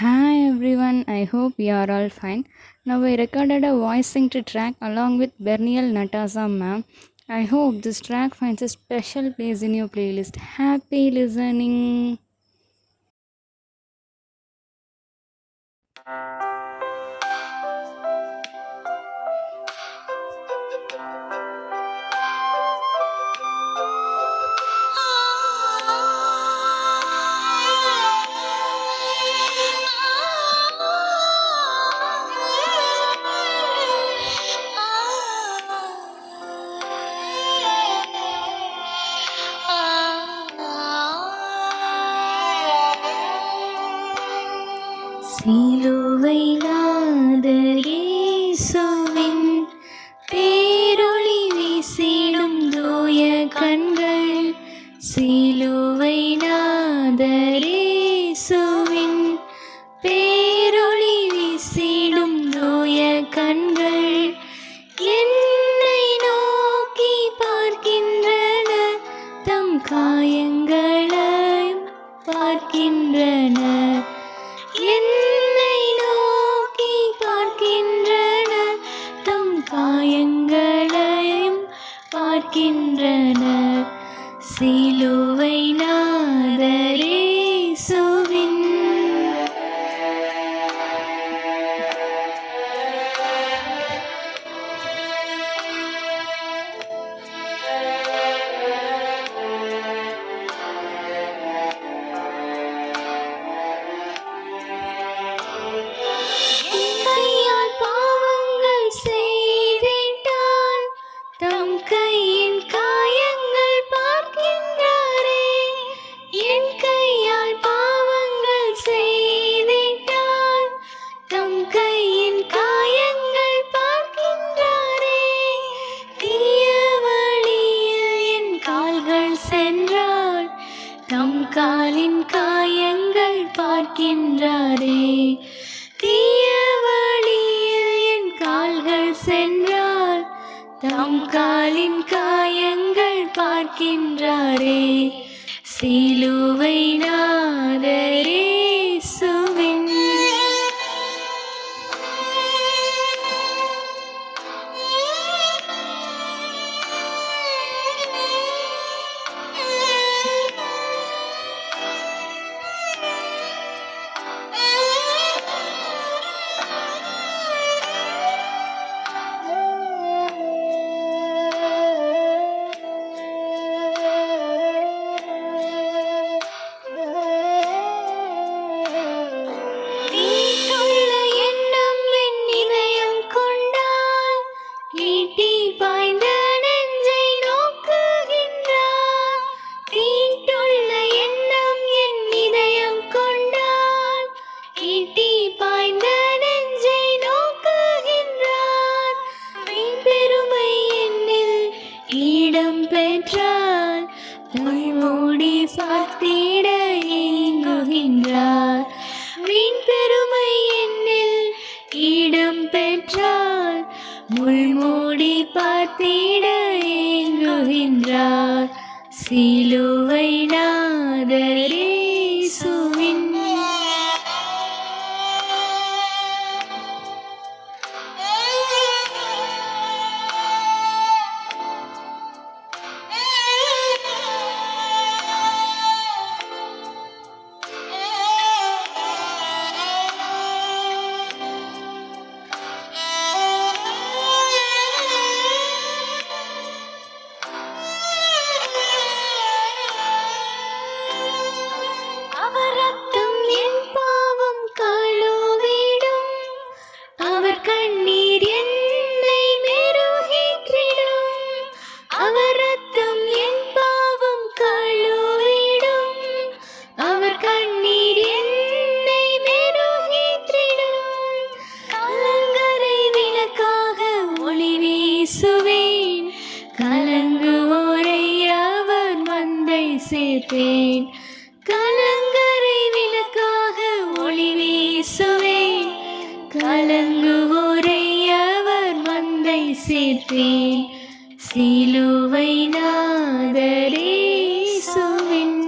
Hi everyone, I hope you are all fine. Now I recorded a voice synced track along with Bernial Natasa ma'am. I hope this track finds a special place in your playlist. Happy listening. சிலுவை நாதர் இயேசுவின் பேரொளி வீசிடும் தூய கண்கள். சிலுவை நாதர் இயேசுவின் பேரொளி வீசிடும் தூய கண்கள் என்னை நோக்கி பார்க்கின்றன, தம் காயங்களை பார்க்கின்றன. என்னை நோக்கி பார்க்கின்றன, தம் காயங்களையும் பார்க்கின்றன. சிலுவை நாதர் இயேசுவின் கையால் பாவங்கள் செய்திட்டால் தம் கையின் காயங்கள் பார்க்கின்றாரே. என் கையால் பாவங்கள் செய்திட்டால் தம் கையின் காயங்கள் பார்க்கின்றாரே. தீய வழியில் என் கால்கள் சென்றால் தம் காலின் காயங்கள் பார்க்கின்றாரே. தீய வழியில் என் கால்கள் சென்றால் தம் காலின் காயங்கள் பார்க்கின்றாரே. சிலுவை நாதர் இயேசுவின் தீட்டுள்ள எண்ணம் என் இதயம் கொண்டால் ஈட்டி பாய்ந்த நெஞ்சை நோக்குகின்றார். தீட்டுள்ள எண்ணம் என் இதயம் கொண்டால் ஈட்டி பாய்ந்த நெஞ்சை நோக்குகின்றார். பெருமை என்னில் இடம் பெற்றால் முள்மூடி பார்த்திட ஏங்குகின்றார். வீண் பெருமை என்னில் இடம் பெற்றால் முள்மூடி பார்த்திட ஏங்குகின்றார். சிலுவை நாதர் இயேசுவின் அவர் ரத்தம் என் பாவம் கழுவிடும், அவர் கண்ணீர் என்னை மெருகேற்றிடும். அவர் ரத்தம் என் பாவம் கழுவிடும், அவர் கண்ணீர் என்னை மெருகேற்றிடும். கலங்கரை விளக்காக ஒளி வீசுவேன், கலங்குவோரை அவர் மந்தை சேர்ப்பேன். கலங்கரை விளக்காக ஒளி வீசுவேன், கலங்குவோரை அவர் மந்தை சேர்ப்பேன். சிலுவை நாதர் இயேசுவின்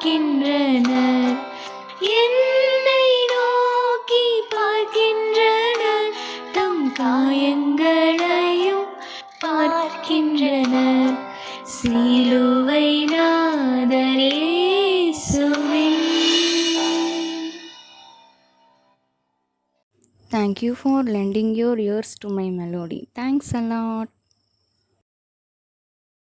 பார்க்கின்றனர், என்னை நோக்கி பார்க்கின்றனர், தம் காயங்களையும் பார்க்கின்றனர். சிலுவை நாதரேசுவின். Thank you for lending your ears to my melody. Thanks a lot.